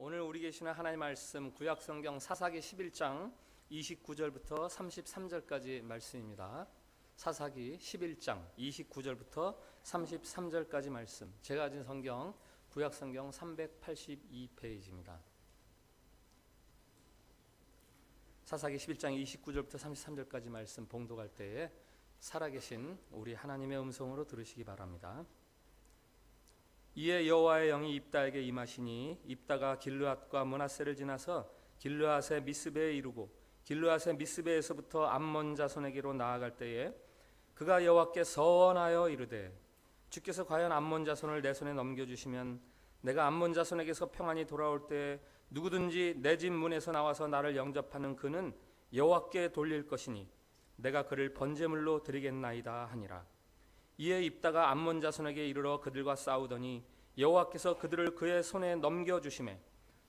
오늘 우리 계시는 하나님 말씀 구약성경 사사기 11장 29절부터 33절까지 말씀입니다. 사사기 11장 29절부터 33절까지 말씀. 제가 가진 성경 구약성경 382페이지입니다. 사사기 11장 29절부터 33절까지 말씀 봉독할 때에 살아계신 우리 하나님의 음성으로 들으시기 바랍니다. 이에 여호와의 영이 입다에게 임하시니 입다가 길르앗과 므낫세를 지나서 길르앗의 미스베에 이르고 길르앗의 미스베에서부터 암몬 자손에게로 나아갈 때에 그가 여호와께 서원하여 이르되 주께서 과연 암몬 자손을 내 손에 넘겨주시면 내가 암몬 자손에게서 평안히 돌아올 때 누구든지 내 집 문에서 나와서 나를 영접하는 그는 여호와께 돌릴 것이니 내가 그를 번제물로 드리겠나이다 하니라. 이에 입다가 암몬 자손에게 이르러 그들과 싸우더니 여호와께서 그들을 그의 손에 넘겨주시매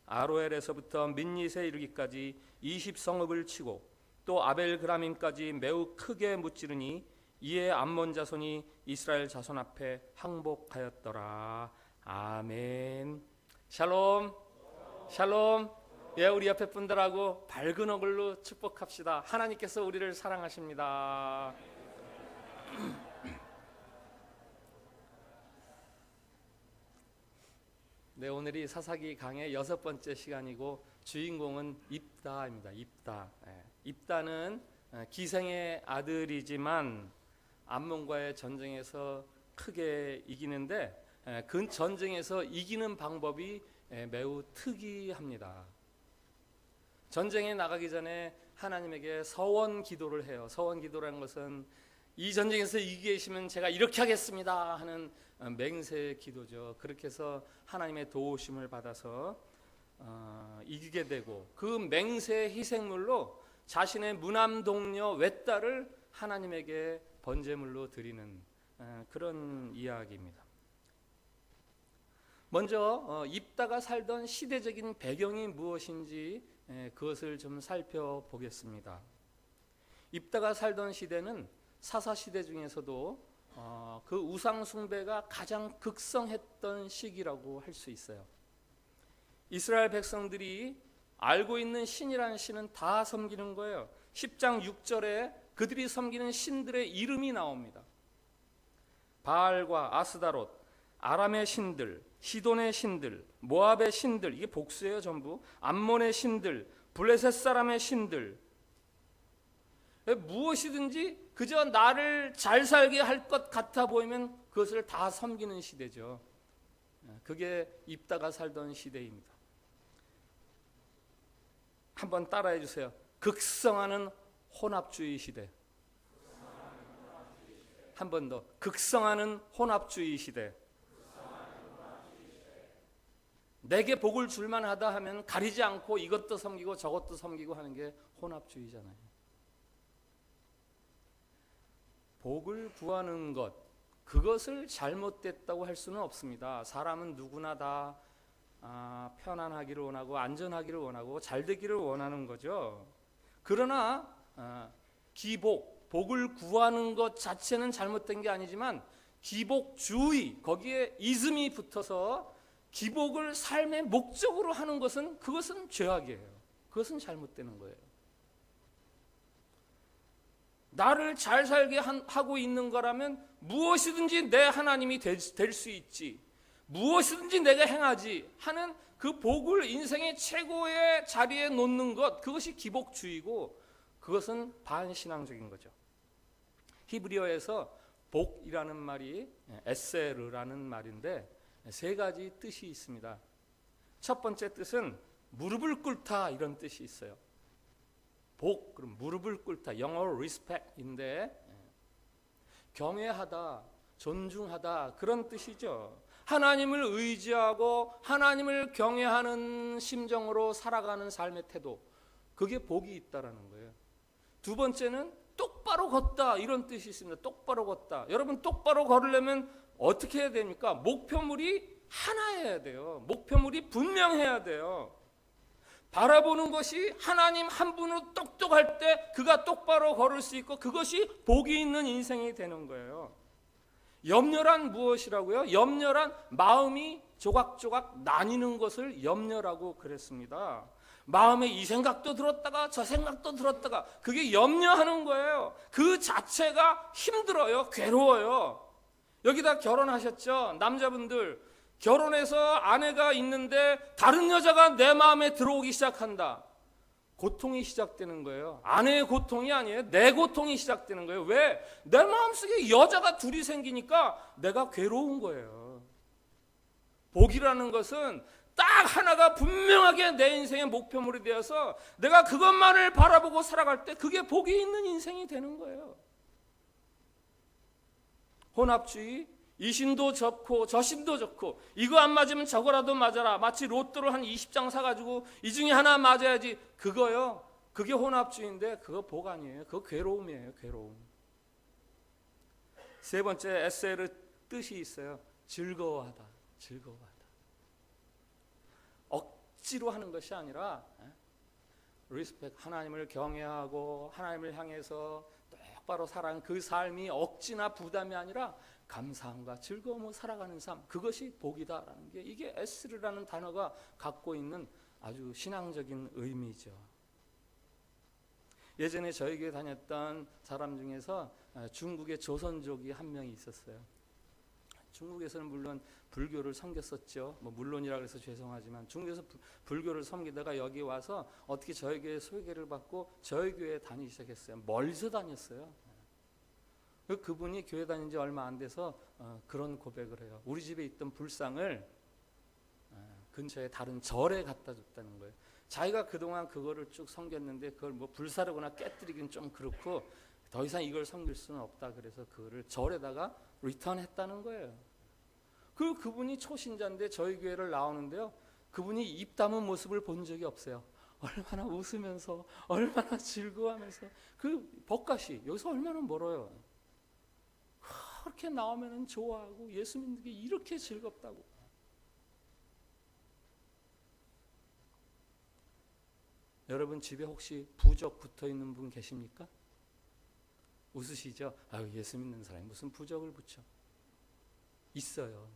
아로엘에서부터 민닛에 이르기까지 20성읍을 치고 또 아벨그라밈까지 매우 크게 무찌르니 이에 암몬 자손이 이스라엘 자손 앞에 항복하였더라. 아멘. 샬롬. 샬롬. 예, 우리 옆에 분들하고 밝은 얼굴로 축복합시다. 하나님께서 우리를 사랑하십니다. 네, 오늘이 사사기 강의 6번째 시간이고 주인공은 입다입니다. 입다. 입다는 기생의 아들이지만 암몬과의 전쟁에서 크게 이기는데 그 전쟁에서 이기는 방법이 매우 특이합니다. 전쟁에 나가기 전에 하나님에게 서원 기도를 해요. 서원 기도라는 것은 이 전쟁에서 이기게 계시면 제가 이렇게 하겠습니다 하는 맹세 기도죠. 그렇게 해서 하나님의 도우심을 받아서 이기게 되고 그 맹세의 희생물로 자신의 무남 동료 외딸을 하나님에게 번제물로 드리는 그런 이야기입니다. 먼저 입다가 살던 시대적인 배경이 무엇인지 그것을 좀 살펴보겠습니다. 입다가 살던 시대는 사사시대 중에서도 그 우상 숭배가 가장 극성했던 시기라고 할 수 있어요. 이스라엘 백성들이 알고 있는 신이라는 신은 다 섬기는 거예요. 10장 6절에 그들이 섬기는 신들의 이름이 나옵니다. 바알과 아스다롯, 아람의 신들, 시돈의 신들, 모압의 신들, 이게 복수예요 전부. 암몬의 신들, 블레셋 사람의 신들, 무엇이든지 그저 나를 잘 살게 할 것 같아 보이면 그것을 다 섬기는 시대죠. 그게 입다가 살던 시대입니다. 한번 따라해 주세요. 극성하는 혼합주의 시대. 한 번 더. 극성하는 혼합주의 시대. 내게 복을 줄만 하다 하면 가리지 않고 이것도 섬기고 저것도 섬기고 하는 게 혼합주의잖아요. 복을 구하는 것, 그것을 잘못됐다고 할 수는 없습니다. 사람은 누구나 다 편안하기를 원하고 안전하기를 원하고 잘되기를 원하는 거죠. 그러나 기복, 복을 구하는 것 자체는 잘못된 게 아니지만 기복주의, 거기에 이즘이 붙어서 기복을 삶의 목적으로 하는 것은 그것은 죄악이에요. 그것은 잘못되는 거예요. 나를 잘 살게 하고 있는 거라면 무엇이든지 내 하나님이 될 수 있지, 무엇이든지 내가 행하지 하는 그 복을 인생의 최고의 자리에 놓는 것, 그것이 기복주의고 그것은 반신앙적인 거죠. 히브리어에서 복이라는 말이 에세르라는 말인데 세 가지 뜻이 있습니다. 첫 번째 뜻은 무릎을 꿇다 이런 뜻이 있어요. 복, 그럼 무릎을 꿇다, 영어로 respect인데 경외하다, 존중하다 그런 뜻이죠. 하나님을 의지하고 하나님을 경외하는 심정으로 살아가는 삶의 태도, 그게 복이 있다라는 거예요. 두 번째는 똑바로 걷다 이런 뜻이 있습니다. 똑바로 걷다. 여러분 똑바로 걸으려면 어떻게 해야 됩니까? 목표물이 하나여야 돼요. 목표물이 분명해야 돼요. 바라보는 것이 하나님 한 분으로 똑똑할 때 그가 똑바로 걸을 수 있고 그것이 복이 있는 인생이 되는 거예요. 염려란 무엇이라고요? 염려란 마음이 조각조각 나뉘는 것을 염려라고 그랬습니다. 마음에 이 생각도 들었다가 저 생각도 들었다가 그게 염려하는 거예요. 그 자체가 힘들어요. 괴로워요. 여기다 결혼하셨죠? 남자분들 결혼해서 아내가 있는데 다른 여자가 내 마음에 들어오기 시작한다. 고통이 시작되는 거예요. 아내의 고통이 아니에요. 내 고통이 시작되는 거예요. 왜? 내 마음속에 여자가 둘이 생기니까 내가 괴로운 거예요. 복이라는 것은 딱 하나가 분명하게 내 인생의 목표물이 되어서 내가 그것만을 바라보고 살아갈 때 그게 복이 있는 인생이 되는 거예요. 혼합주의, 이 신도 좋고 저 신도 좋고 이거 안 맞으면 저거라도 맞아라. 마치 로또를 한 20장 사가지고 이 중에 하나 맞아야지. 그거요. 그게 혼합주의인데 그거 복 아니에요. 그거 괴로움이에요. 괴로움. 세 번째 에세르 뜻이 있어요. 즐거워하다. 즐거워하다. 억지로 하는 것이 아니라 리스펙, 하나님을 경외하고 하나님을 향해서 똑바로 살아가는 그 삶이 억지나 부담이 아니라 감사함과 즐거움으로 살아가는 삶, 그것이 복이다라는 게 이게 에스르라는 단어가 갖고 있는 아주 신앙적인 의미죠. 예전에 저희 교회 다녔던 사람 중에서 중국의 조선족이 한 명이 있었어요. 중국에서는 물론 불교를 섬겼었죠. 뭐 물론이라 그래서 죄송하지만 중국에서 불교를 섬기다가 여기 와서 어떻게 저희 교회 소개를 받고 저희 교회에 다니기 시작했어요. 멀리서 다녔어요. 그분이 교회 다닌 지 얼마 안 돼서 그런 고백을 해요. 우리 집에 있던 불상을 근처에 다른 절에 갖다 줬다는 거예요. 자기가 그동안 그거를 쭉 섬겼는데 그걸 뭐 불사르거나 깨뜨리긴 좀 그렇고 더 이상 이걸 섬길 수는 없다. 그래서 그거를 절에다가 리턴했다는 거예요. 그리고 그분이 초신자인데 저희 교회를 나오는데요. 그분이 입 다문 모습을 본 적이 없어요. 얼마나 웃으면서 얼마나 즐거워하면서 그 법가시 여기서 얼마나 멀어요. 그렇게 나오면 좋아하고 예수 믿는 게 이렇게 즐겁다고. 여러분 집에 혹시 부적 붙어 있는 분 계십니까? 웃으시죠? 아유, 예수 믿는 사람이 무슨 부적을 붙여? 있어요.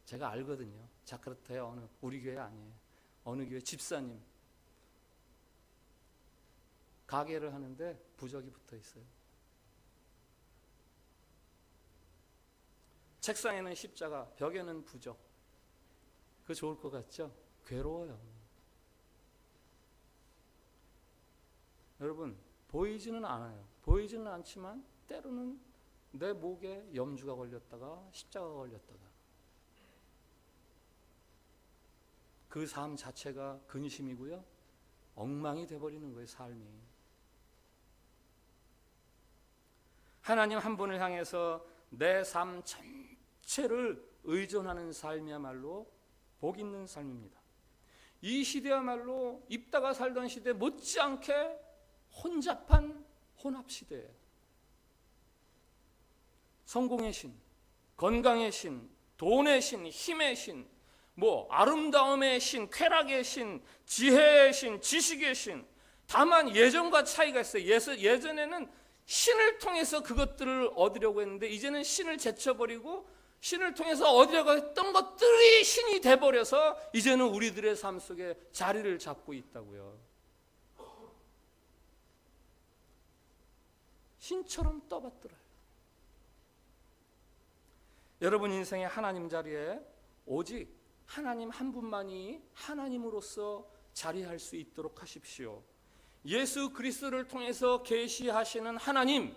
제가 알거든요. 자카르타에 우리 교회 아니에요. 어느 교회 집사님 가게를 하는데 부적이 붙어 있어요. 책상에는 십자가, 벽에는 부적. 그거 좋을 것 같죠? 괴로워요. 여러분 보이지는 않아요. 보이지는 않지만 때로는 내 목에 염주가 걸렸다가 십자가가 걸렸다가 그 삶 자체가 근심이고요. 엉망이 돼버리는 거예요. 삶이. 하나님 한 분을 향해서 내 삶 전체를 의존하는 삶이야말로 복 있는 삶입니다. 이 시대야말로 입다가 살던 시대 못지않게 혼잡한 혼합시대예요. 성공의 신, 건강의 신, 돈의 신, 힘의 신, 뭐 아름다움의 신, 쾌락의 신, 지혜의 신, 지식의 신. 다만 예전과 차이가 있어요. 예전에는 신을 통해서 그것들을 얻으려고 했는데 이제는 신을 제쳐버리고 신을 통해서 얻으려고 했던 것들이 신이 돼버려서 이제는 우리들의 삶 속에 자리를 잡고 있다고요. 신처럼 떠받들어요. 여러분 인생의 하나님 자리에 오직 하나님 한 분만이 하나님으로서 자리할 수 있도록 하십시오. 예수 그리스도를 통해서 계시하시는 하나님,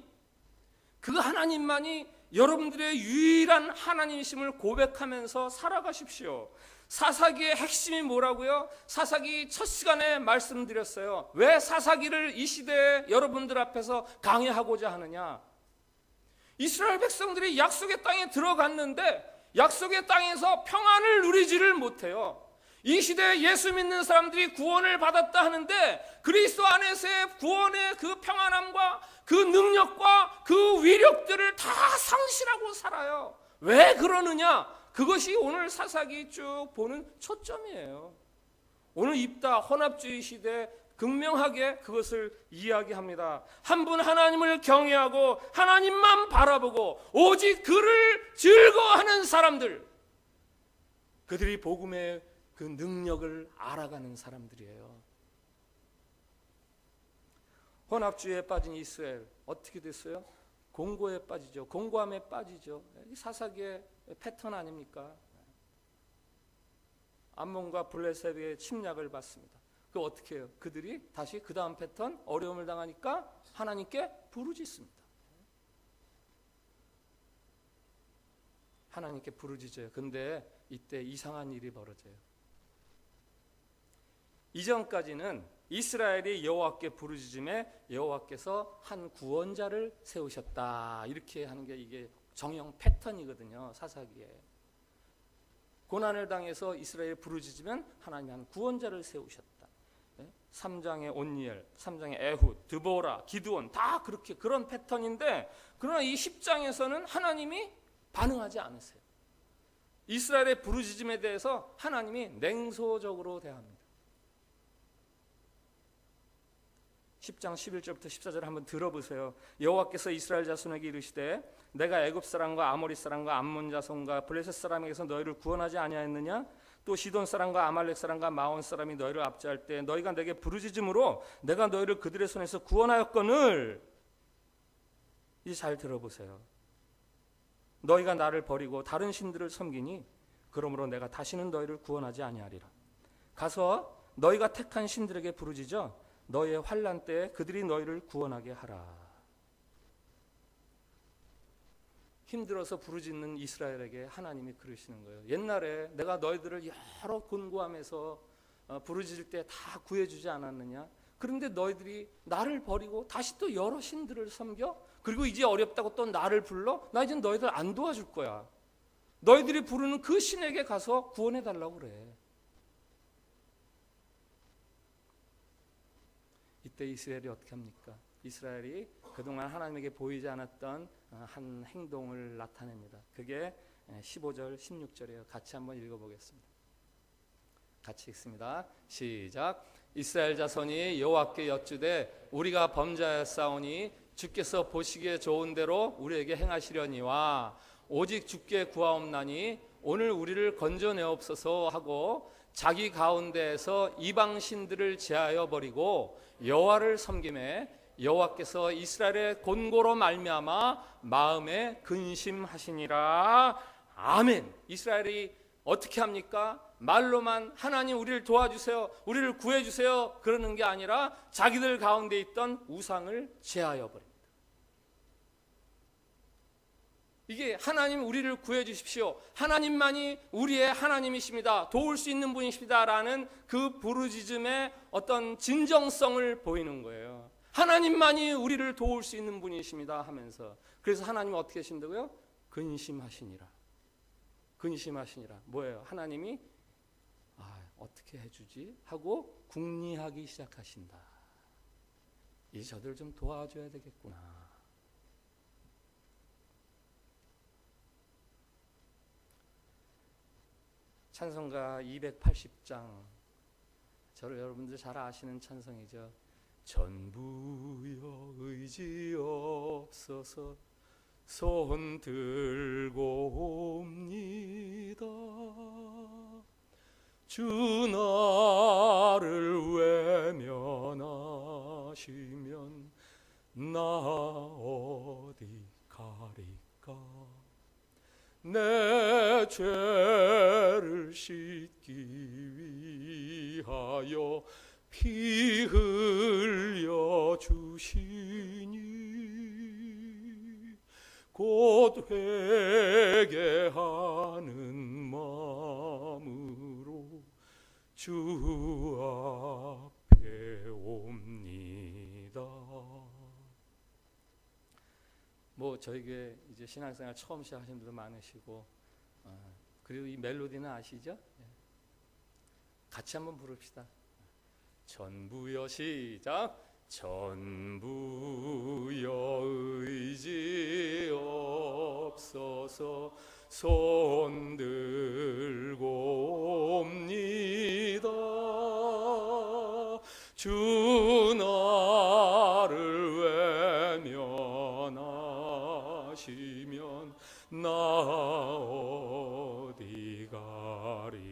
그 하나님만이 여러분들의 유일한 하나님이심을 고백하면서 살아가십시오. 사사기의 핵심이 뭐라고요? 사사기 첫 시간에 말씀드렸어요. 왜 사사기를 이 시대에 여러분들 앞에서 강의하고자 하느냐? 이스라엘 백성들이 약속의 땅에 들어갔는데 약속의 땅에서 평안을 누리지를 못해요. 이 시대에 예수 믿는 사람들이 구원을 받았다 하는데 그리스도 안에서의 구원의 그 평안함과 그 능력과 그 위력들을 다 상실하고 살아요. 왜 그러느냐? 그것이 오늘 사사기 쭉 보는 초점이에요. 오늘 입다 혼합주의 시대에 극명하게 그것을 이야기합니다. 한 분 하나님을 경외하고 하나님만 바라보고 오직 그를 즐거워하는 사람들, 그들이 복음의 그 능력을 알아가는 사람들이에요. 혼합주의에 빠진 이스라엘 어떻게 됐어요? 공고에 빠지죠. 공고함에 빠지죠. 이 사사기의 패턴 아닙니까? 암몬과 블레셋의 침략을 받습니다. 그 어떻게 해요? 그들이 다시 그 다음 패턴 어려움을 당하니까 하나님께 부르짖습니다. 하나님께 부르짖어요. 근데 이때 이상한 일이 벌어져요. 이전까지는 이스라엘이 여호와께 부르짖음에 여호와께서 한 구원자를 세우셨다, 이렇게 하는 게 이게 정형 패턴이거든요. 사사기에 고난을 당해서 이스라엘이 부르짖으면 하나님이 한 구원자를 세우셨다. 3장의 온니엘, 3장의 에훗, 드보라, 기드온 다 그렇게 그런 패턴인데, 그러나 이 10장에서는 하나님이 반응하지 않으세요. 이스라엘의 부르짖음에 대해서 하나님이 냉소적으로 대합니다. 10장 11절부터 14절 한번 들어보세요. 여호와께서 이스라엘 자손에게 이르시되 내가 애굽 사람과 아모리 사람과 암몬 자손과 블레셋 사람에게서 너희를 구원하지 아니하였느냐? 또 시돈 사람과 아말렉 사람과 마온 사람이 너희를 압제할 때 너희가 내게 부르짖음으로 내가 너희를 그들의 손에서 구원하였거늘. 이제 잘 들어보세요. 너희가 나를 버리고 다른 신들을 섬기니 그러므로 내가 다시는 너희를 구원하지 아니하리라. 가서 너희가 택한 신들에게 부르짖어 너희의 환난 때에 그들이 너희를 구원하게 하라. 힘들어서 부르짖는 이스라엘에게 하나님이 그러시는 거예요. 옛날에 내가 너희들을 여러 곤고함에서 부르짖을 때 다 구해주지 않았느냐? 그런데 너희들이 나를 버리고 다시 또 여러 신들을 섬겨? 그리고 이제 어렵다고 또 나를 불러? 나 이제 너희들 안 도와줄 거야. 너희들이 부르는 그 신에게 가서 구원해달라고 그래. 이때 이스라엘이 어떻게 합니까? 이스라엘이 그동안 하나님에게 보이지 않았던 한 행동을 나타냅니다. 그게 15절, 16절이에요. 같이 한번 읽어보겠습니다. 같이 읽습니다. 시작. 이스라엘 자손이 여호와께 여쭈되 우리가 범죄하였사오니 주께서 보시기에 좋은 대로 우리에게 행하시려니와 오직 주께 구하옵나니 오늘 우리를 건져내옵소서 하고 자기 가운데에서 이방 신들을 제하여 버리고 여호와를 섬김에 여호와께서 이스라엘의 곤고로 말미암아 마음에 근심하시니라. 아멘. 이스라엘이 어떻게 합니까? 말로만 하나님 우리를 도와주세요, 우리를 구해주세요 그러는 게 아니라 자기들 가운데 있던 우상을 제하여 버립니다. 이게 하나님 우리를 구해 주십시오, 하나님만이 우리의 하나님이십니다, 도울 수 있는 분이십니다 라는 그 부르짖음의 어떤 진정성을 보이는 거예요. 하나님만이 우리를 도울 수 있는 분이십니다 하면서, 그래서 하나님은 어떻게 하신다고요? 근심하시니라. 근심하시니라. 뭐예요? 하나님이 어떻게 해주지? 하고 궁리하기 시작하신다. 이제 저들 좀 도와줘야 되겠구나. 찬송가 280장, 저를 여러분들 잘 아시는 찬송이죠. 전부여 의지 없어서 손 들고 옵니다. 주 나를 외면하시면 나 어디 가리까. 내 죄를 씻기 위하여 피 흘려 주시니 곧 회개하는 마음으로 주 앞에 옵니다. 뭐 저희 교회 이제 신앙생활 처음 시작하신 분도 많으시고, 그리고 이 멜로디는 아시죠? 같이 한번 부릅시다. 전부여 시작. 전부여 의지 없어서 손 들고 옵니다. 주 나를 외면하시면 나 어디 가리.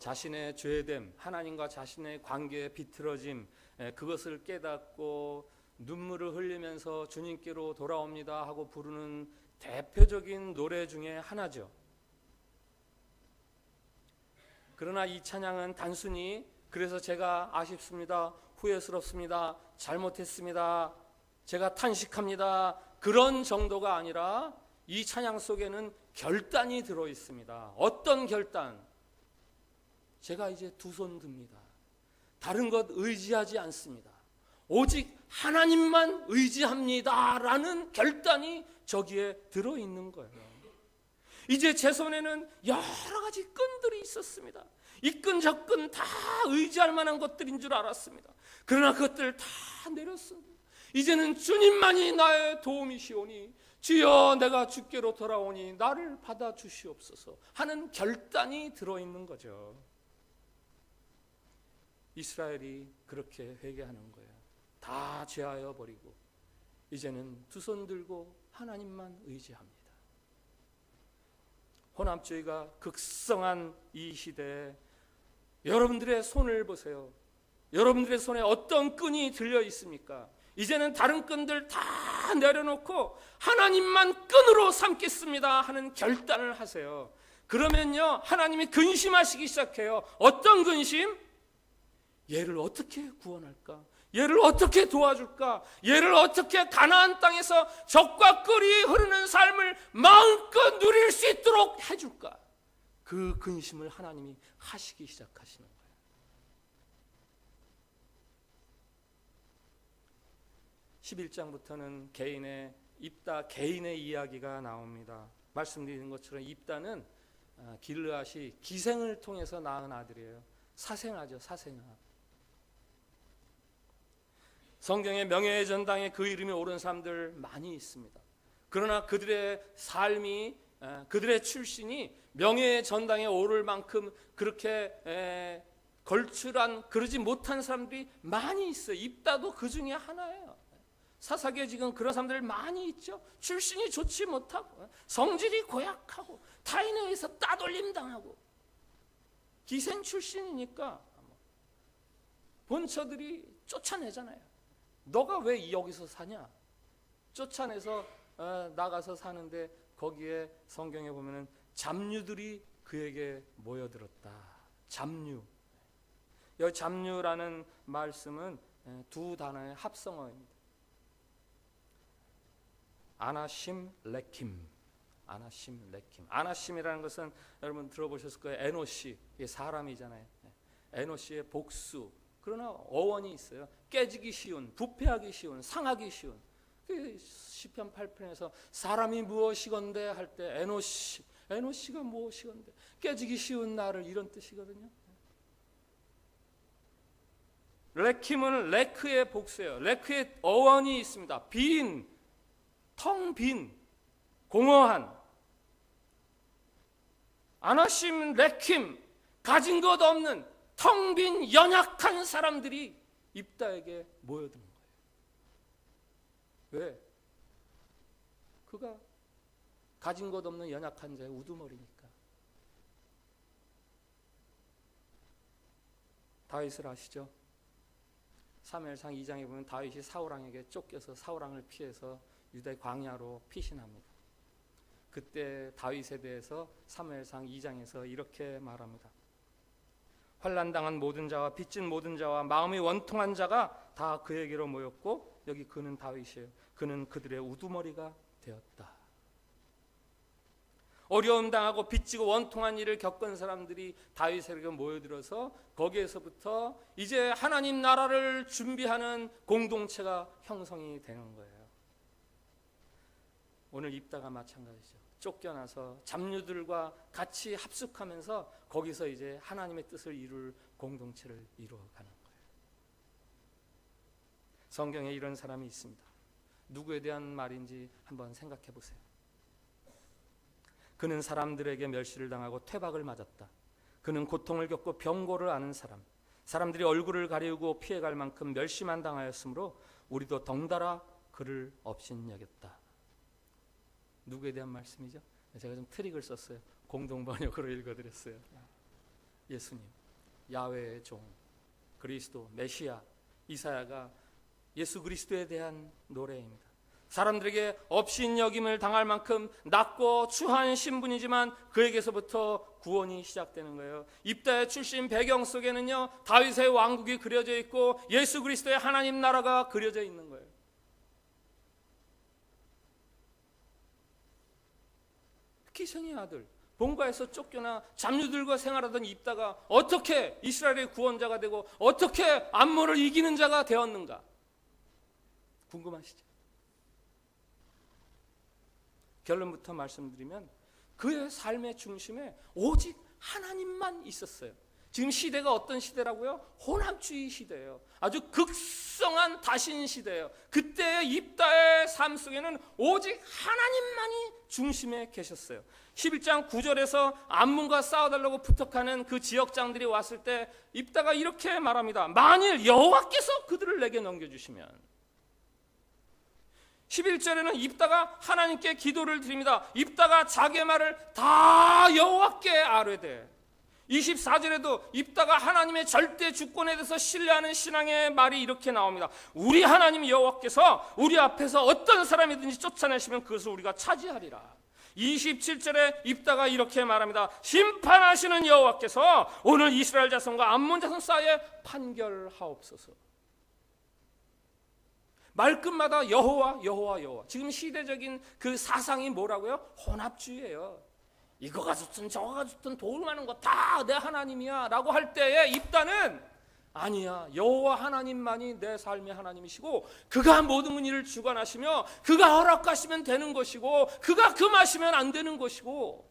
자신의 죄됨, 하나님과 자신의 관계의 비틀어짐, 그것을 깨닫고 눈물을 흘리면서 주님께로 돌아옵니다 하고 부르는 대표적인 노래 중에 하나죠. 그러나 이 찬양은 단순히 그래서 제가 아쉽습니다, 후회스럽습니다, 잘못했습니다, 제가 탄식합니다, 그런 정도가 아니라 이 찬양 속에는 결단이 들어 있습니다. 어떤 결단? 제가 이제 두 손 듭니다. 다른 것 의지하지 않습니다. 오직 하나님만 의지합니다 라는 결단이 저기에 들어있는 거예요. 이제 제 손에는 여러 가지 끈들이 있었습니다. 이 끈 저 끈 다 의지할 만한 것들인 줄 알았습니다. 그러나 그것들을 다 내렸습니다. 이제는 주님만이 나의 도움이시오니 주여 내가 주께로 돌아오니 나를 받아주시옵소서 하는 결단이 들어있는 거죠. 이스라엘이 그렇게 회개하는 거예요. 다 죄하여 버리고 이제는 두 손 들고 하나님만 의지합니다. 혼합주의가 극성한 이 시대에 여러분들의 손을 보세요. 여러분들의 손에 어떤 끈이 들려 있습니까? 이제는 다른 끈들 다 내려놓고 하나님만 끈으로 삼겠습니다 하는 결단을 하세요. 그러면요, 하나님이 근심하시기 시작해요. 어떤 근심? 얘를 어떻게 구원할까? 얘를 어떻게 도와줄까? 얘를 어떻게 가나안 땅에서 젖과 꿀이 흐르는 삶을 마음껏 누릴 수 있도록 해줄까? 그 근심을 하나님이 하시기 시작하시는 거예요. 11장부터는 개인의 입다, 개인의 이야기가 나옵니다. 말씀드린 것처럼 입다는 길르앗이 기생을 통해서 낳은 아들이에요. 사생아죠, 사생아. 성경에 명예의 전당에 그 이름이 오른 사람들 많이 있습니다. 그러나 그들의 삶이, 그들의 출신이 명예의 전당에 오를 만큼 그렇게 걸출한, 그러지 못한 사람들이 많이 있어요. 입다도 그 중에 하나예요. 사사기에 지금 그런 사람들 많이 있죠. 출신이 좋지 못하고 성질이 고약하고 타인에 의해서 따돌림 당하고 기생 출신이니까 본처들이 쫓아내잖아요. 너가 왜 여기서 사냐? 쫓아내서 나가서 사는데 거기에 성경에 보면은 잡류들이 그에게 모여들었다. 잡류. 여기 잡류라는 말씀은 두 단어의 합성어입니다. 아나심, 레킴. 아나심, 레킴. 아나심이라는 것은 여러분 들어보셨을 거예요. 에노시, 이게 사람이잖아요. 에노시의 복수. 그러나 어원이 있어요. 깨지기 쉬운, 부패하기 쉬운, 상하기 쉬운. 시편 8편에서 사람이 무엇이건대 할 때 에노시, 에노시가 무엇이건대, 깨지기 쉬운 나를, 이런 뜻이거든요. 레킴은 레크의 복수예요. 레크의 어원이 있습니다. 빈, 텅 빈, 공허한. 아나심, 레킴, 가진 것 없는 텅 빈 연약한 사람들이 입다에게 모여드는 거예요. 왜? 그가 가진 것 없는 연약한 자의 우두머리니까. 다윗을 아시죠? 사무엘상 2장에 보면 다윗이 사울왕에게 쫓겨서 사울왕을 피해서 유대 광야로 피신합니다. 그때 다윗에 대해서 사무엘상 2장에서 이렇게 말합니다. 환난당한 모든 자와 빚진 모든 자와 마음이 원통한 자가 다 그에게로 모였고, 여기 그는 다윗이에요. 그는 그들의 우두머리가 되었다. 어려움 당하고 빚지고 원통한 일을 겪은 사람들이 다윗에게 모여들어서 거기에서부터 이제 하나님 나라를 준비하는 공동체가 형성이 되는 거예요. 오늘 입다가 마찬가지죠. 쫓겨나서 잡류들과 같이 합숙하면서 거기서 이제 하나님의 뜻을 이룰 공동체를 이루어가는 거예요. 성경에 이런 사람이 있습니다. 누구에 대한 말인지 한번 생각해 보세요. 그는 사람들에게 멸시를 당하고 퇴박을 맞았다. 그는 고통을 겪고 병고를 앓는 사람, 사람들이 얼굴을 가리우고 피해갈 만큼 멸시만 당하였으므로 우리도 덩달아 그를 업신여겼다. 누구에 대한 말씀이죠? 제가 좀 트릭을 썼어요. 공동번역으로 읽어드렸어요. 예수님. 야훼의 종, 그리스도, 메시아, 이사야가 예수 그리스도에 대한 노래입니다. 사람들에게 업신여김을 당할 만큼 낮고 추한 신분이지만 그에게서부터 구원이 시작되는 거예요. 입다의 출신 배경 속에는요, 다윗의 왕국이 그려져 있고 예수 그리스도의 하나님 나라가 그려져 있는 거예요. 기생의 아들, 본가에서 쫓겨나 잡류들과 생활하던 입다가 어떻게 이스라엘의 구원자가 되고 어떻게 암몬을 이기는 자가 되었는가? 궁금하시죠? 결론부터 말씀드리면 그의 삶의 중심에 오직 하나님만 있었어요. 지금 시대가 어떤 시대라고요? 혼합주의 시대예요. 아주 극성한 다신 시대예요. 그때의 입다의 삶 속에는 오직 하나님만이 중심에 계셨어요. 11장 9절에서 암몬과 싸워달라고 부탁하는 그 지역장들이 왔을 때 입다가 이렇게 말합니다. 만일 여호와께서 그들을 내게 넘겨주시면. 11절에는 입다가 하나님께 기도를 드립니다. 입다가 자기의 말을 다 여호와께 아뢰되, 24절에도 입다가 하나님의 절대 주권에 대해서 신뢰하는 신앙의 말이 이렇게 나옵니다. 우리 하나님 여호와께서 우리 앞에서 어떤 사람이든지 쫓아내시면 그것을 우리가 차지하리라. 27절에 입다가 이렇게 말합니다. 심판하시는 여호와께서 오늘 이스라엘 자손과 암몬 자손 사이에 판결하옵소서. 말끝마다 여호와 여호와 여호와. 지금 시대적인 그 사상이 뭐라고요? 혼합주의예요. 이거가 좋든 저거가 좋든 도움하는 거 다 내 하나님이야 라고 할 때에 입다는 아니야, 여호와 하나님만이 내 삶의 하나님이시고 그가 모든 일을 주관하시며 그가 허락하시면 되는 것이고 그가 금하시면 안 되는 것이고.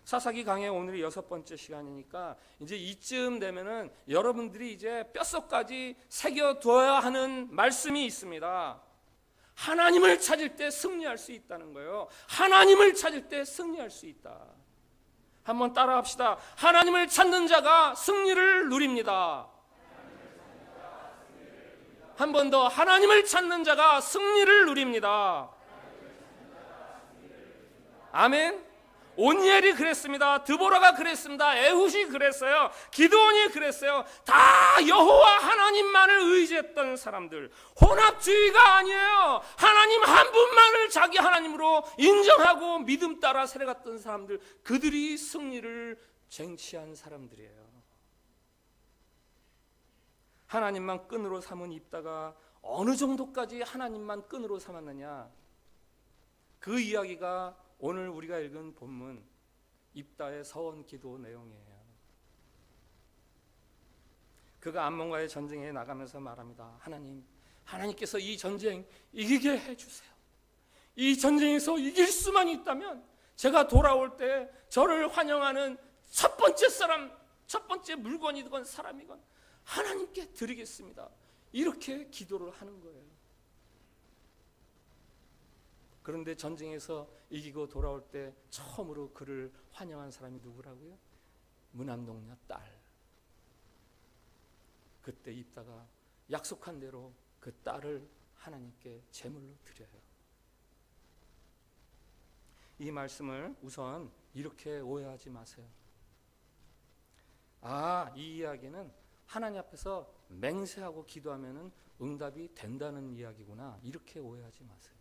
사사기 강의 오늘이 6번째 시간이니까 이제 이쯤 되면은 여러분들이 이제 뼛속까지 새겨둬야 하는 말씀이 있습니다. 하나님을 찾을 때 승리할 수 있다는 거예요. 하나님을 찾을 때 승리할 수 있다. 한번 따라합시다. 하나님을 찾는 자가 승리를 누립니다. 한 번 더. 하나님을 찾는 자가 승리를 누립니다. 아멘. 온니엘이 그랬습니다. 드보라가 그랬습니다. 에훗이 그랬어요. 기드온이 그랬어요. 다 여호와 하나님만을 의지했던 사람들. 혼합주의가 아니에요. 하나님 한 분만을 자기 하나님으로 인정하고 믿음 따라 살아갔던 사람들. 그들이 승리를 쟁취한 사람들이에요. 하나님만 끈으로 삼은 입다가 어느 정도까지 하나님만 끈으로 삼았느냐, 그 이야기가 오늘 우리가 읽은 본문 입다의 서원 기도 내용이에요. 그가 암몬과의 전쟁에 나가면서 말합니다. 하나님께서 이 전쟁 이기게 해주세요. 이 전쟁에서 이길 수만 있다면 제가 돌아올 때 저를 환영하는 첫 번째 사람, 첫 번째 물건이건 사람이건 하나님께 드리겠습니다. 이렇게 기도를 하는 거예요. 그런데 전쟁에서 이기고 돌아올 때 처음으로 그를 환영한 사람이 누구라고요? 무남동녀 딸. 그때 입다가 약속한 대로 그 딸을 하나님께 제물로 드려요. 이 말씀을 우선 이렇게 오해하지 마세요. 이 이야기는 하나님 앞에서 맹세하고 기도하면 응답이 된다는 이야기구나, 이렇게 오해하지 마세요.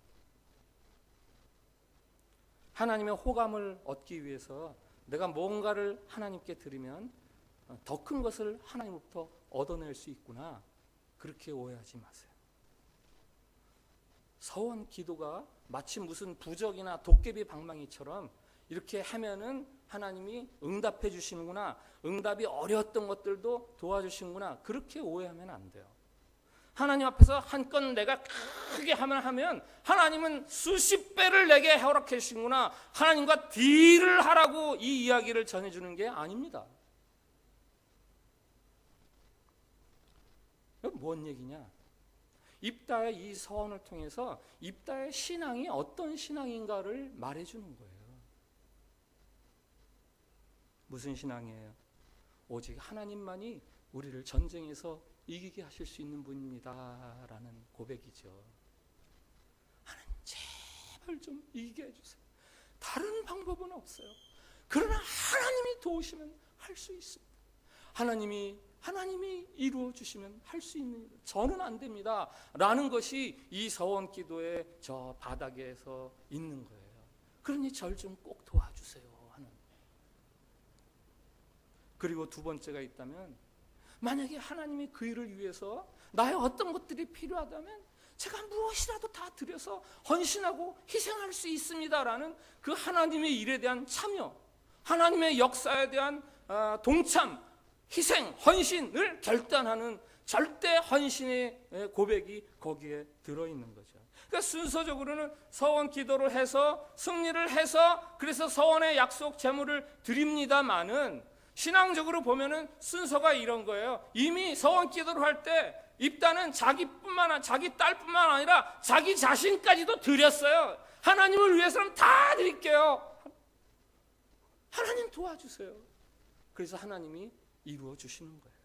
하나님의 호감을 얻기 위해서 내가 뭔가를 하나님께 드리면 더 큰 것을 하나님으로부터 얻어낼 수 있구나, 그렇게 오해하지 마세요. 서원 기도가 마치 무슨 부적이나 도깨비 방망이처럼 이렇게 하면은 하나님이 응답해 주시는구나, 응답이 어려웠던 것들도 도와주시는구나, 그렇게 오해하면 안 돼요. 하나님 앞에서 한 건 내가 크게 하면 하나님은 수십 배를 내게 허락해 주시는구나, 하나님과 딜을 하라고 이 이야기를 전해주는 게 아닙니다. 이건 뭔 얘기냐? 입다의 이 서원을 통해서 입다의 신앙이 어떤 신앙인가를 말해주는 거예요. 무슨 신앙이에요? 오직 하나님만이 우리를 전쟁에서 이기게 하실 수 있는 분입니다 라는 고백이죠. 하나님 제발 좀 이기게 해주세요. 다른 방법은 없어요. 그러나 하나님이 도우시면 할 수 있습니다. 하나님이 이루어 주시면 할 수 있는 일, 저는 안 됩니다 라는 것이 이 서원 기도의 저 바닥에서 있는 거예요. 그러니 절 좀 꼭 도와주세요 하는. 그리고 두 번째가 있다면, 만약에 하나님이 그 일을 위해서 나의 어떤 것들이 필요하다면 제가 무엇이라도 다 드려서 헌신하고 희생할 수 있습니다라는 그 하나님의 일에 대한 참여, 하나님의 역사에 대한 동참, 희생, 헌신을 결단하는 절대 헌신의 고백이 거기에 들어있는 거죠. 그러니까 순서적으로는 서원 기도를 해서 승리를 해서 그래서 서원의 약속 제물을 드립니다마는, 신앙적으로 보면은 순서가 이런 거예요. 이미 서원 기도를 할 때 입다는 자기 딸뿐만 아니라 자기 자신까지도 드렸어요. 하나님을 위해서는 다 드릴게요. 하나님 도와주세요. 그래서 하나님이 이루어 주시는 거예요.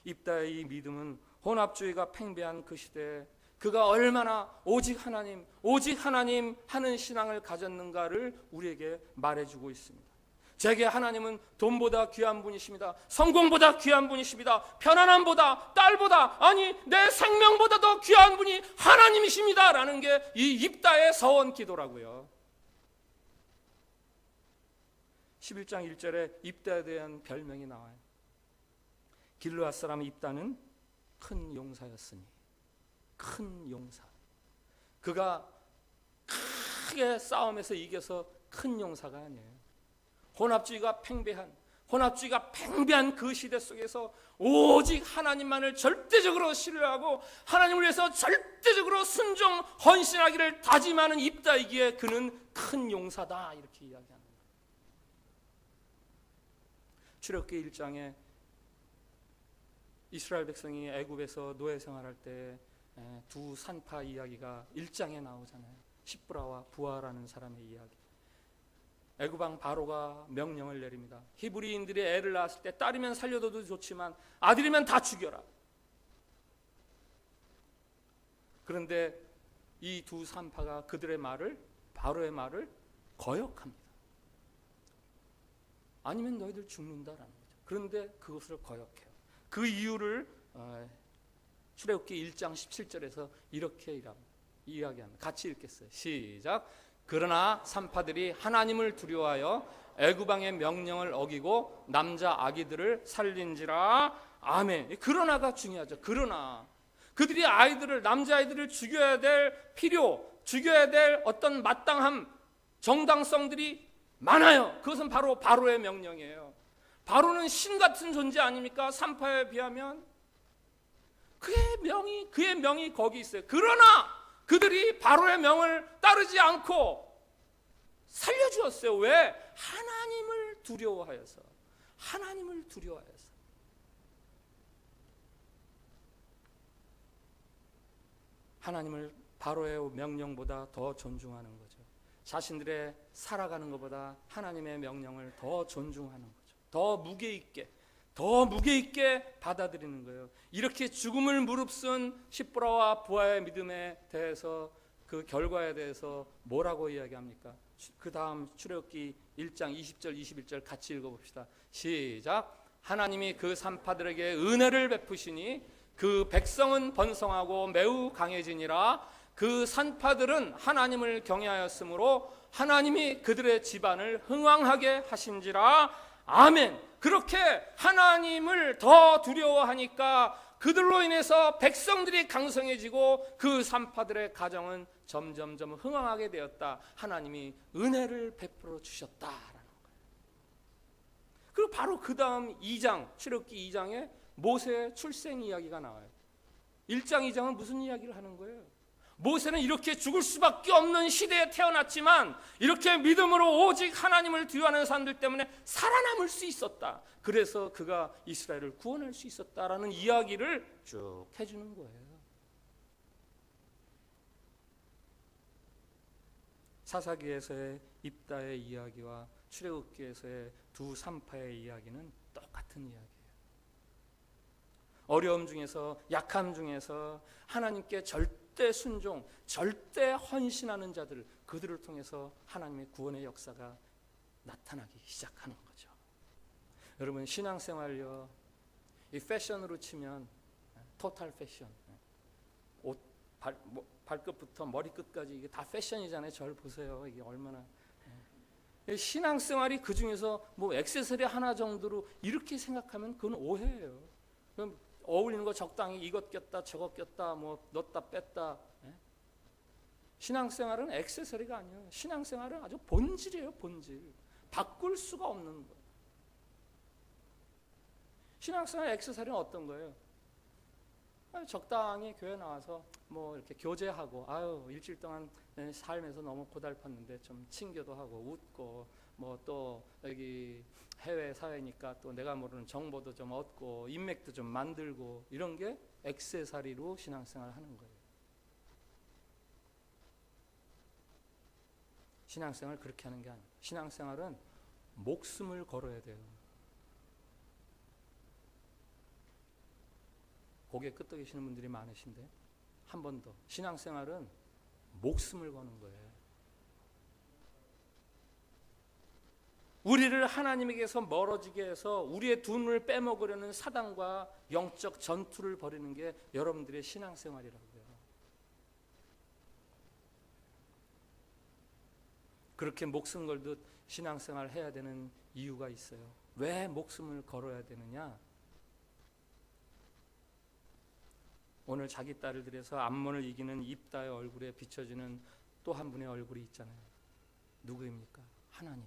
입다의 이 믿음은 혼합주의가 팽배한 그 시대에 그가 얼마나 오직 하나님 하는 신앙을 가졌는가를 우리에게 말해주고 있습니다. 제게 하나님은 돈보다 귀한 분이십니다. 성공보다 귀한 분이십니다. 편안함보다, 딸보다, 아니 내 생명보다 더 귀한 분이 하나님이십니다 라는 게 이 입다의 서원 기도라고요. 11장 1절에 입다에 대한 별명이 나와요. 길르앗 사람 입다는 큰 용사였으니, 큰 용사. 그가 크게 싸움에서 이겨서 큰 용사가 아니에요. 혼합주의가 팽배한 그 시대 속에서 오직 하나님만을 절대적으로 신뢰하고 하나님을 위해서 절대적으로 순종 헌신하기를 다짐하는 입다이기에 그는 큰 용사다 이렇게 이야기합니다. 출애굽기 1장에 이스라엘 백성이 애굽에서 노예 생활할 때 두 산파 이야기가 1장에 나오잖아요. 십브라와 부하라는 사람의 이야기. 애굽 왕 바로가 명령을 내립니다. 히브리인들이 애를 낳았을 때 딸이면 살려둬도 좋지만 아들이면 다 죽여라. 그런데 이 두 산파가 그들의 말을, 바로의 말을 거역합니다. 아니면 너희들 죽는다라는 거죠. 그런데 그것을 거역해요. 그 이유를 출애굽기 1장 17절에서 이렇게 이야기합니다. 같이 읽겠어요. 시작. 그러나 산파들이 하나님을 두려워하여 애굽 왕의 명령을 어기고 남자 아기들을 살린지라. 아멘. 그러나가 중요하죠. 그러나 그들이 남자아이들을 죽여야 될 필요, 죽여야 될 어떤 마땅함, 정당성들이 많아요. 그것은 바로 바로의 명령이에요. 바로는 신 같은 존재 아닙니까? 산파에 비하면. 그의 명이 거기 있어요. 그러나 그들이 바로의 명을 따르지 않고 살려주었어요. 왜? 하나님을 두려워하여서. 하나님을 바로의 명령보다 더 존중하는 거죠. 자신들의 살아가는 것보다 하나님의 명령을 더 존중하는 거죠. 더 무게 있게 받아들이는 거예요. 이렇게 죽음을 무릅쓴 십브라와 부하의 믿음에 대해서, 그 결과에 대해서 뭐라고 이야기합니까? 그 다음 출애굽기 1장 20절 21절 같이 읽어봅시다. 시작. 하나님이 그 산파들에게 은혜를 베푸시니 그 백성은 번성하고 매우 강해지니라. 그 산파들은 하나님을 경외하였으므로 하나님이 그들의 집안을 흥왕하게 하신지라. 아멘. 그렇게 하나님을 더 두려워하니까 그들로 인해서 백성들이 강성해지고 그 산파들의 가정은 점점점 흥왕하게 되었다. 하나님이 은혜를 베풀어 주셨다라는 거예요. 그리고 바로 그 다음 2장, 출애굽기 2장에 모세의 출생 이야기가 나와요. 1장, 2장은 무슨 이야기를 하는 거예요? 모세는 이렇게 죽을 수밖에 없는 시대에 태어났지만 이렇게 믿음으로 오직 하나님을 두려워하는 사람들 때문에 살아남을 수 있었다. 그래서 그가 이스라엘을 구원할 수 있었다라는 이야기를 쭉 해주는 거예요. 사사기에서의 입다의 이야기와 출애굽기에서의 두 산파의 이야기는 똑같은 이야기예요. 어려움 중에서, 약함 중에서 하나님께 절대 절대 순종, 절대 헌신하는 자들, 그들을 통해서 하나님의 구원의 역사가 나타나기 시작하는 거죠. 여러분, 신앙생활요, 이 패션으로 치면 토탈 패션, 옷 발끝부터 머리끝까지 이게 다 패션이잖아요. 저를 보세요. 이게 얼마나 신앙생활이 그 중에서 뭐 액세서리 하나 정도로 이렇게 생각하면 그건 오해예요. 그럼 어울리는 거 적당히 이것 꼈다 저것 꼈다 뭐 넣었다 뺐다. 신앙생활은 액세서리가 아니에요. 신앙생활은 아주 본질이에요. 본질. 바꿀 수가 없는 거예요. 신앙생활 액세서리는 어떤 거예요? 적당히 교회 나와서 뭐 이렇게 교제하고, 아유 일주일 동안 삶에서 너무 고달팠는데 좀 친교도 하고 웃고, 뭐 또 여기 해외 사회니까 또 내가 모르는 정보도 좀 얻고 인맥도 좀 만들고, 이런 게 액세서리로 신앙생활 하는 거예요. 신앙생활 그렇게 하는 게 아니에요. 신앙생활은 목숨을 걸어야 돼요. 고개 끄덕이시는 분들이 많으신데 한 번 더, 신앙생활은 목숨을 거는 거예요. 우리를 하나님에게서 멀어지게 해서 우리의 눈을 빼먹으려는 사단과 영적 전투를 벌이는 게 여러분들의 신앙생활이라고요. 그렇게 목숨 걸듯 신앙생활 해야 되는 이유가 있어요. 왜 목숨을 걸어야 되느냐? 오늘 자기 딸을 들여서 암몬을 이기는 입다의 얼굴에 비춰지는 또 한 분의 얼굴이 있잖아요. 누구입니까? 하나님.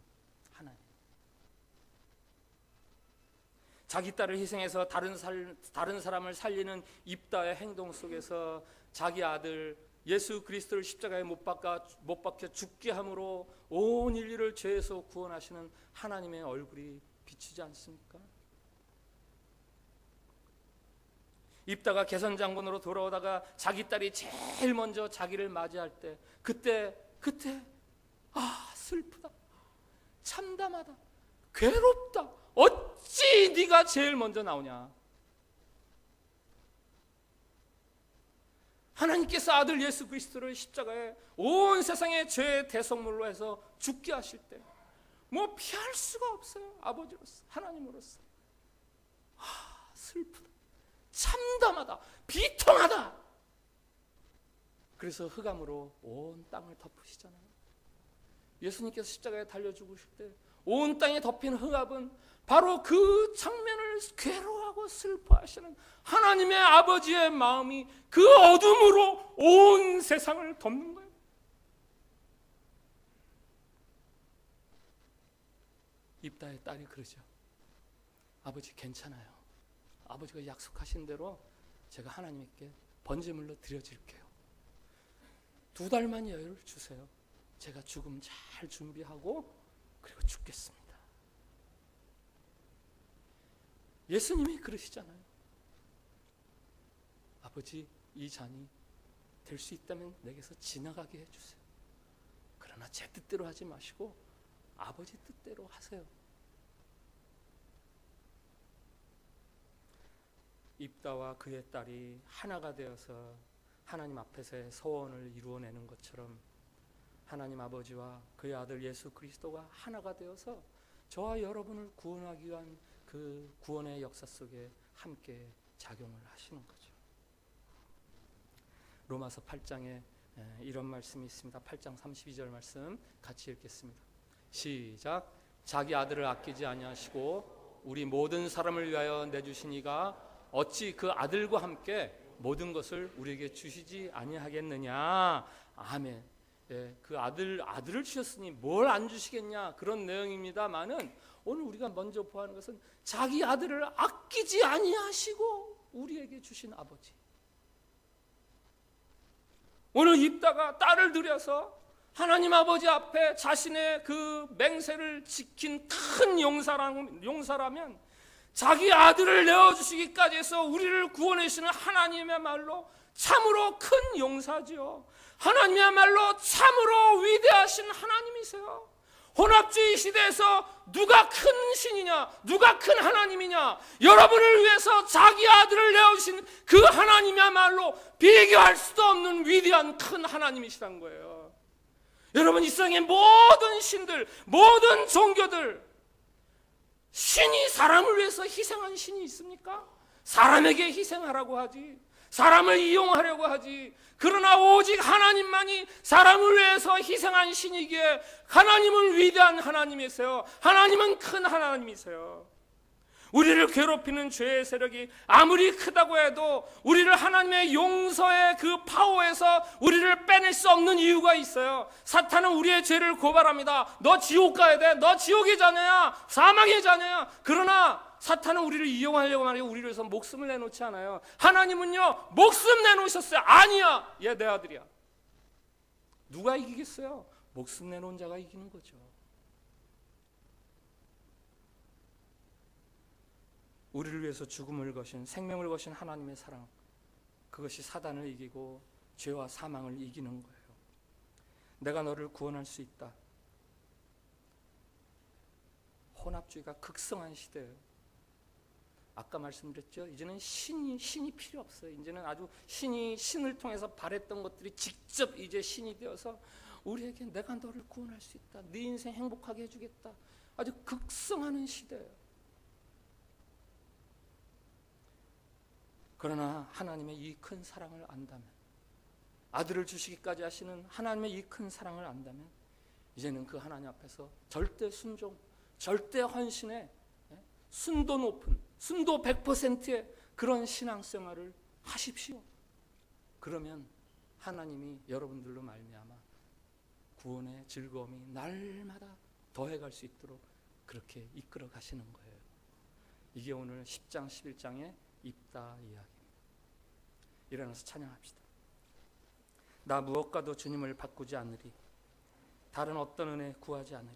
자기 딸을 희생해서 다른 사람을 살리는 입다의 행동 속에서 자기 아들 예수 그리스도를 십자가에 못 박혀 죽게 함으로 온 인류를 죄에서 구원하시는 하나님의 얼굴이 비치지 않습니까? 입다가 개선장군으로 돌아오다가 자기 딸이 제일 먼저 자기를 맞이할 때, 그때 슬프다, 참담하다, 괴롭다, 어찌 네가 제일 먼저 나오냐. 하나님께서 아들 예수 그리스도를 십자가에 온 세상의 죄의 대속물로 해서 죽게 하실 때 뭐 피할 수가 없어요. 아버지로서, 하나님으로서 슬프다, 참담하다, 비통하다. 그래서 흑암으로 온 땅을 덮으시잖아요. 예수님께서 십자가에 달려 죽으실 때 온 땅에 덮인 흑암은 바로 그 장면을 괴로워하고 슬퍼하시는 하나님의 아버지의 마음이 그 어둠으로 온 세상을 덮는 거예요. 입다의 딸이 그러죠. 아버지 괜찮아요. 아버지가 약속하신 대로 제가 하나님께 번제물로 드려질게요. 2달만 여유를 주세요. 제가 죽음 잘 준비하고 그리고 죽겠습니다. 예수님이 그러시잖아요. 아버지, 이 잔이 될 수 있다면 내게서 지나가게 해주세요. 그러나 제 뜻대로 하지 마시고 아버지 뜻대로 하세요. 입다와 그의 딸이 하나가 되어서 하나님 앞에서의 소원을 이루어내는 것처럼 하나님 아버지와 그의 아들 예수 그리스도가 하나가 되어서 저와 여러분을 구원하기 위한 그 구원의 역사 속에 함께 작용을 하시는 거죠. 로마서 8장에 이런 말씀이 있습니다. 8장 32절 말씀 같이 읽겠습니다. 시작. 자기 아들을 아끼지 아니하시고 우리 모든 사람을 위하여 내주신 이가 어찌 그 아들과 함께 모든 것을 우리에게 주시지 아니하겠느냐. 아멘. 그 아들을 주셨으니 뭘 안 주시겠냐, 그런 내용입니다만은 오늘 우리가 먼저 보아하는 것은 자기 아들을 아끼지 아니하시고 우리에게 주신 아버지. 오늘 입다가 딸을 들여서 하나님 아버지 앞에 자신의 그 맹세를 지킨 큰 용사라면 자기 아들을 내어주시기까지 해서 우리를 구원하시는 하나님의 말로 참으로 큰 용사지요. 하나님이야말로 참으로 위대하신 하나님이세요. 혼합주의 시대에서 누가 큰 신이냐, 누가 큰 하나님이냐, 여러분을 위해서 자기 아들을 내어주신 그 하나님이야말로 비교할 수도 없는 위대한 큰 하나님이시란 거예요. 여러분, 이 세상의 모든 신들, 모든 종교들, 신이 사람을 위해서 희생한 신이 있습니까? 사람에게 희생하라고 하지, 사람을 이용하려고 하지. 그러나 오직 하나님만이 사람을 위해서 희생한 신이기에 하나님은 위대한 하나님이세요. 하나님은 큰 하나님이세요. 우리를 괴롭히는 죄의 세력이 아무리 크다고 해도 우리를 하나님의 용서의 그 파워에서 우리를 빼낼 수 없는 이유가 있어요. 사탄은 우리의 죄를 고발합니다. 너 지옥 가야 돼. 너 지옥의 자녀야. 사망의 자녀야. 그러나 사탄은 우리를 이용하려고 말이에요. 우리를 위해서 목숨을 내놓지 않아요. 하나님은요, 목숨 내놓으셨어요. 아니야, 얘 내 아들이야. 누가 이기겠어요? 목숨 내놓은 자가 이기는 거죠. 우리를 위해서 죽음을 거신, 생명을 거신 하나님의 사랑, 그것이 사단을 이기고 죄와 사망을 이기는 거예요. 내가 너를 구원할 수 있다. 혼합주의가 극성한 시대예요. 아까 말씀드렸죠. 이제는 신이 필요 없어요. 이제는 아주 신을 통해서 바랬던 것들이 직접 이제 신이 되어서 우리에게 내가 너를 구원할 수 있다. 네 인생 행복하게 해주겠다. 아주 극성하는 시대예요. 그러나 하나님의 이 큰 사랑을 안다면, 아들을 주시기까지 하시는 하나님의 이 큰 사랑을 안다면, 이제는 그 하나님 앞에서 절대 순종, 절대 헌신의 순도 높은, 순도 100%의 그런 신앙생활을 하십시오. 그러면 하나님이 여러분들로 말미암아 구원의 즐거움이 날마다 더해갈 수 있도록 그렇게 이끌어 가시는 거예요. 이게 오늘 10장 11장의 입다 이야기입니다. 일어나서 찬양합시다. 나 무엇과도 주님을 바꾸지 않으리. 다른 어떤 은혜 구하지 않으리.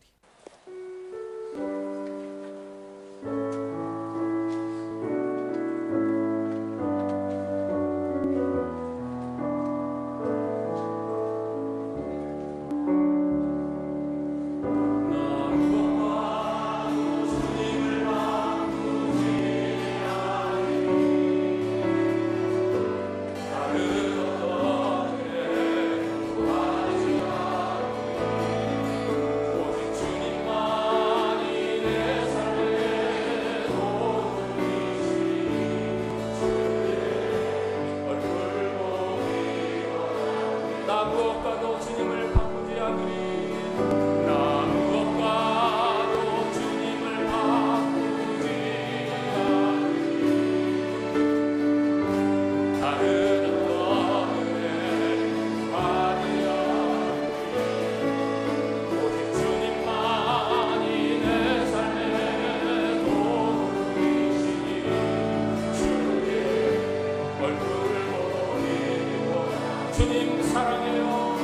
주님 사랑해요.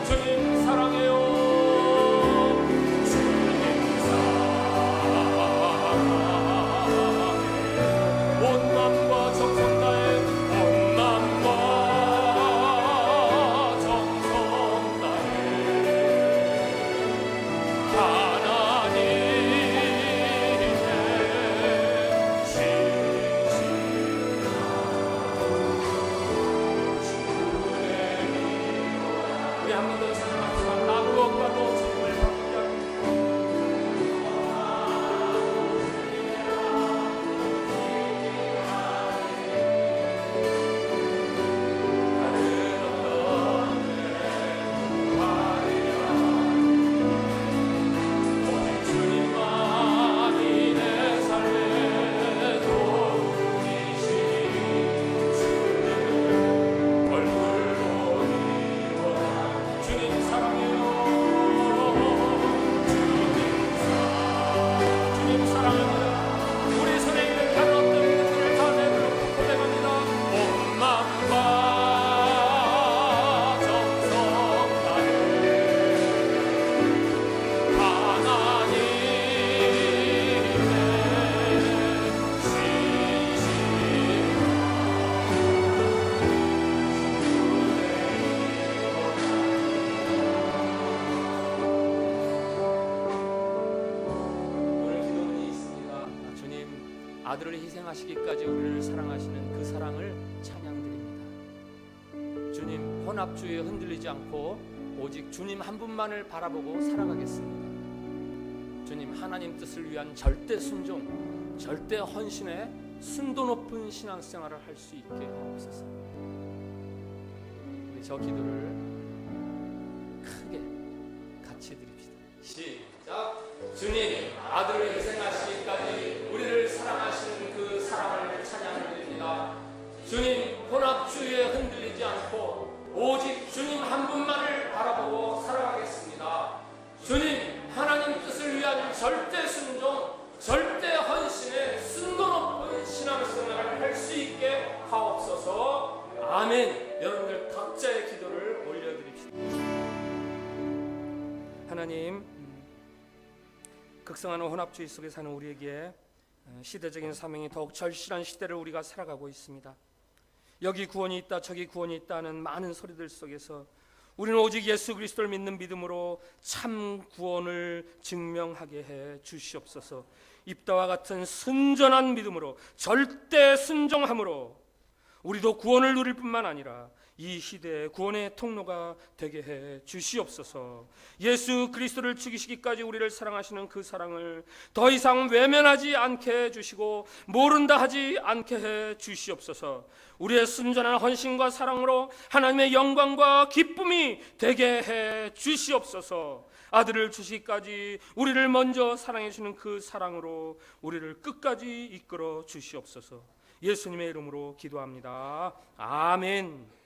주님 사랑해요. 아들을 희생하시기까지 우리를 사랑하시는 그 사랑을 찬양드립니다. 주님, 혼합주의에 흔들리지 않고 오직 주님 한 분만을 바라보고 살아가겠습니다. 주님, 하나님 뜻을 위한 절대 순종, 절대 헌신의 순도 높은 신앙생활을 할 수 있게 하옵소서. 우리 저 기도를 크게 같이 드립시다. 시작. 주님, 아들을 희생하시기까지 우리를 사랑하시는 그 사랑을 찬양드립니다. 주님, 혼합주의에 흔들리지 않고 오직 주님 한 분만을 바라보고 살아가겠습니다. 주님, 하나님 뜻을 위한 절대 순종, 절대 헌신의 순도 높은 신앙생활을 할 수 있게 하옵소서. 아멘. 여러분들 각자의 기도를 올려드립시다. 하나님, 극성하는 혼합주의 속에 사는 우리에게 시대적인 사명이 더욱 절실한 시대를 우리가 살아가고 있습니다. 여기 구원이 있다, 저기 구원이 있다는 많은 소리들 속에서 우리는 오직 예수 그리스도를 믿는 믿음으로 참 구원을 증명하게 해 주시옵소서. 입다와 같은 순전한 믿음으로, 절대 순종함으로 우리도 구원을 누릴 뿐만 아니라 이 시대의 구원의 통로가 되게 해 주시옵소서. 예수 그리스도를 죽이시기까지 우리를 사랑하시는 그 사랑을 더 이상 외면하지 않게 해 주시고 모른다 하지 않게 해 주시옵소서. 우리의 순전한 헌신과 사랑으로 하나님의 영광과 기쁨이 되게 해 주시옵소서. 아들을 주시기까지 우리를 먼저 사랑해 주시는 그 사랑으로 우리를 끝까지 이끌어 주시옵소서. 예수님의 이름으로 기도합니다. 아멘.